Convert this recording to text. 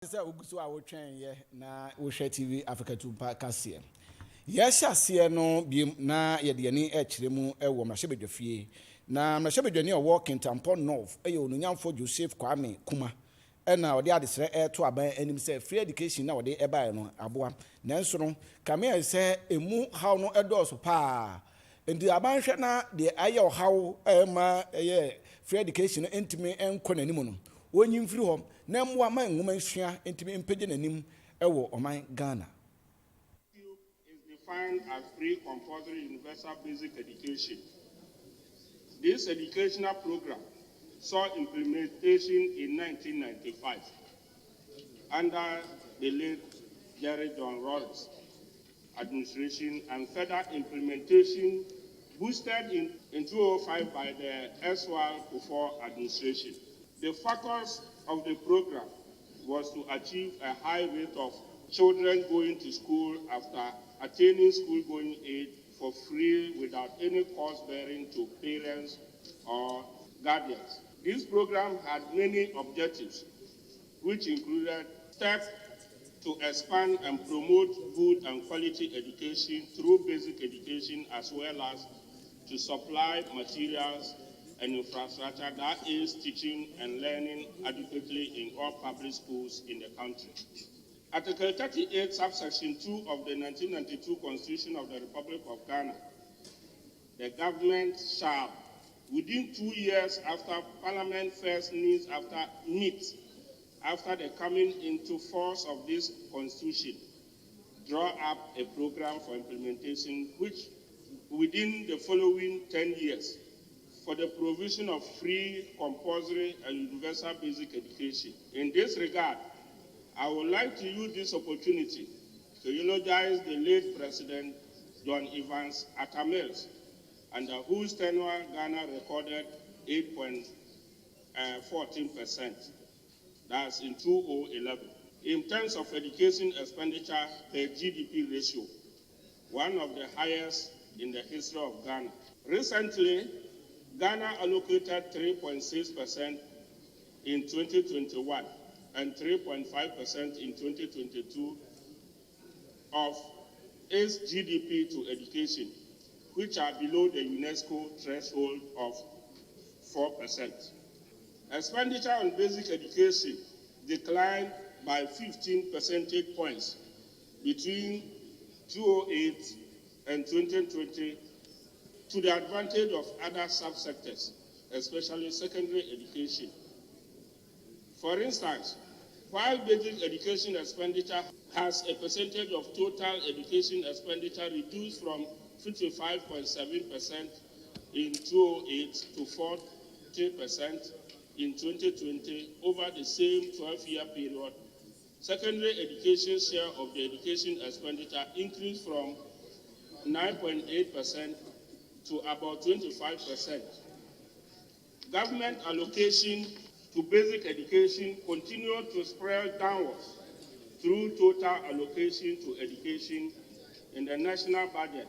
Sɛ oguso a wotwɛn yɛ na wohwɛ TV Africa Tumpa kaseɛ. Yɛhyɛ aseɛ no biem na yɛde yɛni ɛkyerɛ mu ɛwɔ mmarahyɛbadwafie. Na mmarahyɛbadwani a ɔwɔ Kintampɔ North ɛyɛ Onunyamfo Joseph Kwame Kuma. Ɛna ɔde adesrɛ ɛto aban anim sɛ free education na ɔde ɛbaeɛ no aboa. Nanso no kamea sɛ emu haw no ɛdɔɔso paa. Nti aban hwɛ na deɛ ayɛ ɔhaw ɛma ɛyɛ free education ntumi nkɔ n'anim no. Wonyi mfiri hɔ na mmoa ma nwoma nsua ntumi mpagye n'anim ɛwɔ ɔman Ghana. Is defined as free compulsory universal basic education. This educational program saw implementation in 1995 under the late Jerry John Rawls administration, and further implementation boosted in 2005 by the SY Kufuor administration. The focus of the program was to achieve a high rate of children going to school after attaining school-going age for free without any cost bearing to parents or guardians. This program had many objectives, which included steps to expand and promote good and quality education through basic education, as well as to supply materials and infrastructure that is teaching and learning adequately in all public schools in the country. Article 38, subsection 2 of the 1992 Constitution of the Republic of Ghana, the government shall, within 2 years after Parliament first meets after the coming into force of this Constitution, draw up a program for implementation which, within the following 10 years, for the provision of free, compulsory, and universal basic education. In this regard, I would like to use this opportunity to eulogize the late President John Evans Atta Mills, under whose tenure Ghana recorded 8.14%, that's in 2011, in terms of education expenditure per GDP ratio, one of the highest in the history of Ghana. Recently, Ghana allocated 3.6% in 2021 and 3.5% in 2022 of its GDP to education, which are below the UNESCO threshold of 4%. Expenditure on basic education declined by 15 percentage points between 2008 and 2020 to the advantage of other subsectors, especially secondary education. For instance, while basic education expenditure has a percentage of total education expenditure reduced from 55.7% in 2008 to 40% in 2020 over the same 12-year period, secondary education share of the education expenditure increased from 9.8% to about 25%. Government allocation to basic education continued to spread downwards through total allocation to education in the national budget